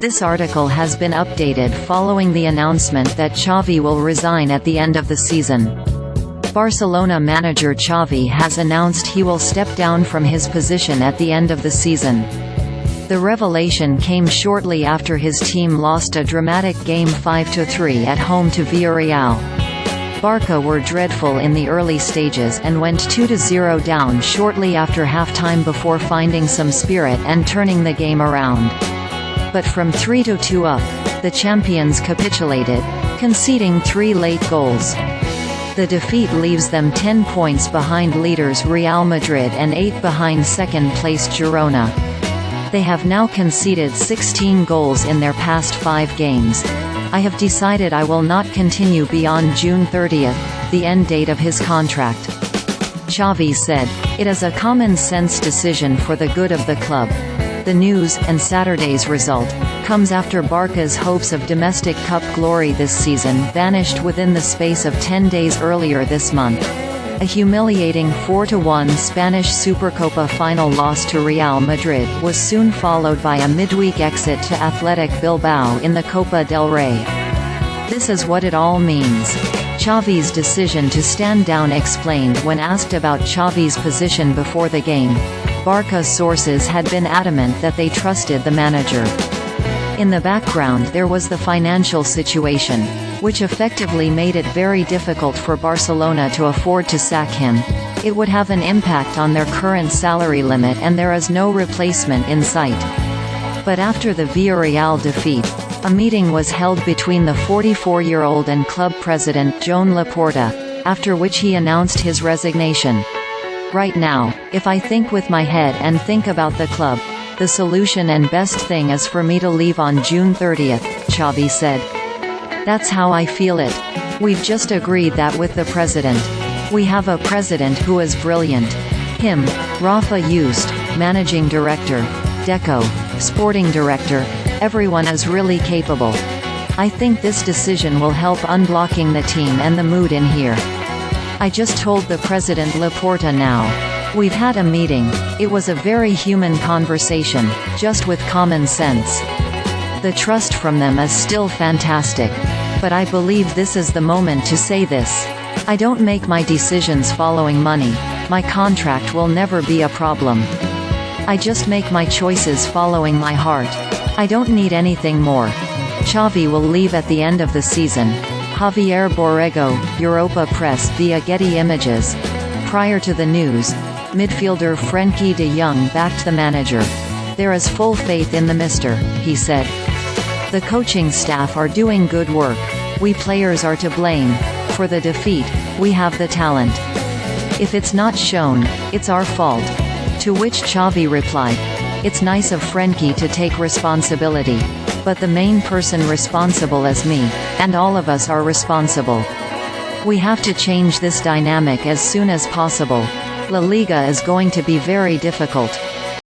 This article has been updated following the announcement that Xavi will resign at the end of the season. Barcelona manager Xavi has announced he will step down from his position at the end of the season. The revelation came shortly after his team lost a dramatic game 5-3 at home to Villarreal. Barca were dreadful in the early stages and went 2-0 down shortly after halftime before finding some spirit and turning the game around. But from 3-2 up, the champions capitulated, conceding 3 late goals. The defeat leaves them 10 points behind leaders Real Madrid and 8 behind second-placed Girona. They have now conceded 16 goals in their past 5 games. I have decided I will not continue beyond June 30th, the end date of his contract. Xavi said, "It is a common-sense decision for the good of the club." The news, and Saturday's result, comes after Barca's hopes of domestic cup glory this season vanished within the space of 10 days earlier this month. A humiliating 4-1 Spanish Supercopa final loss to Real Madrid was soon followed by a midweek exit to Athletic Bilbao in the Copa del Rey. This is what it all means. Xavi's decision to stand down explained when asked about Xavi's position before the game. Barca sources had been adamant that they trusted the manager. In the background there was the financial situation, which effectively made it very difficult for Barcelona to afford to sack him. It would have an impact on their current salary limit and there is no replacement in sight. But after the Villarreal defeat, a meeting was held between the 44-year-old and club president Joan Laporta, after which he announced his resignation. "Right now, if I think with my head and think about the club, the solution and best thing is for me to leave on June 30th, Xavi said. "That's how I feel it. We've just agreed that with the president. We have a president who is brilliant. Him, Rafa Yuste, managing director, Deco, sporting director, everyone is really capable. I think this decision will help unblocking the team and the mood in here. I just told the president Laporta now. We've had a meeting. It was a very human conversation, just with common sense. The trust from them is still fantastic. But I believe this is the moment to say this. I don't make my decisions following money. My contract will never be a problem. I just make my choices following my heart. I don't need anything more." Xavi will leave at the end of the season. Javier Borrego, Europa Press via Getty Images. Prior to the news, midfielder Frenkie de Jong backed the manager. "There is full faith in the mister," he said. "The coaching staff are doing good work. We players are to blame. For the defeat, we have the talent. If it's not shown, it's our fault." To which Xavi replied, "It's nice of Frenkie to take responsibility. But the main person responsible is me, and all of us are responsible. We have to change this dynamic as soon as possible. La Liga is going to be very difficult.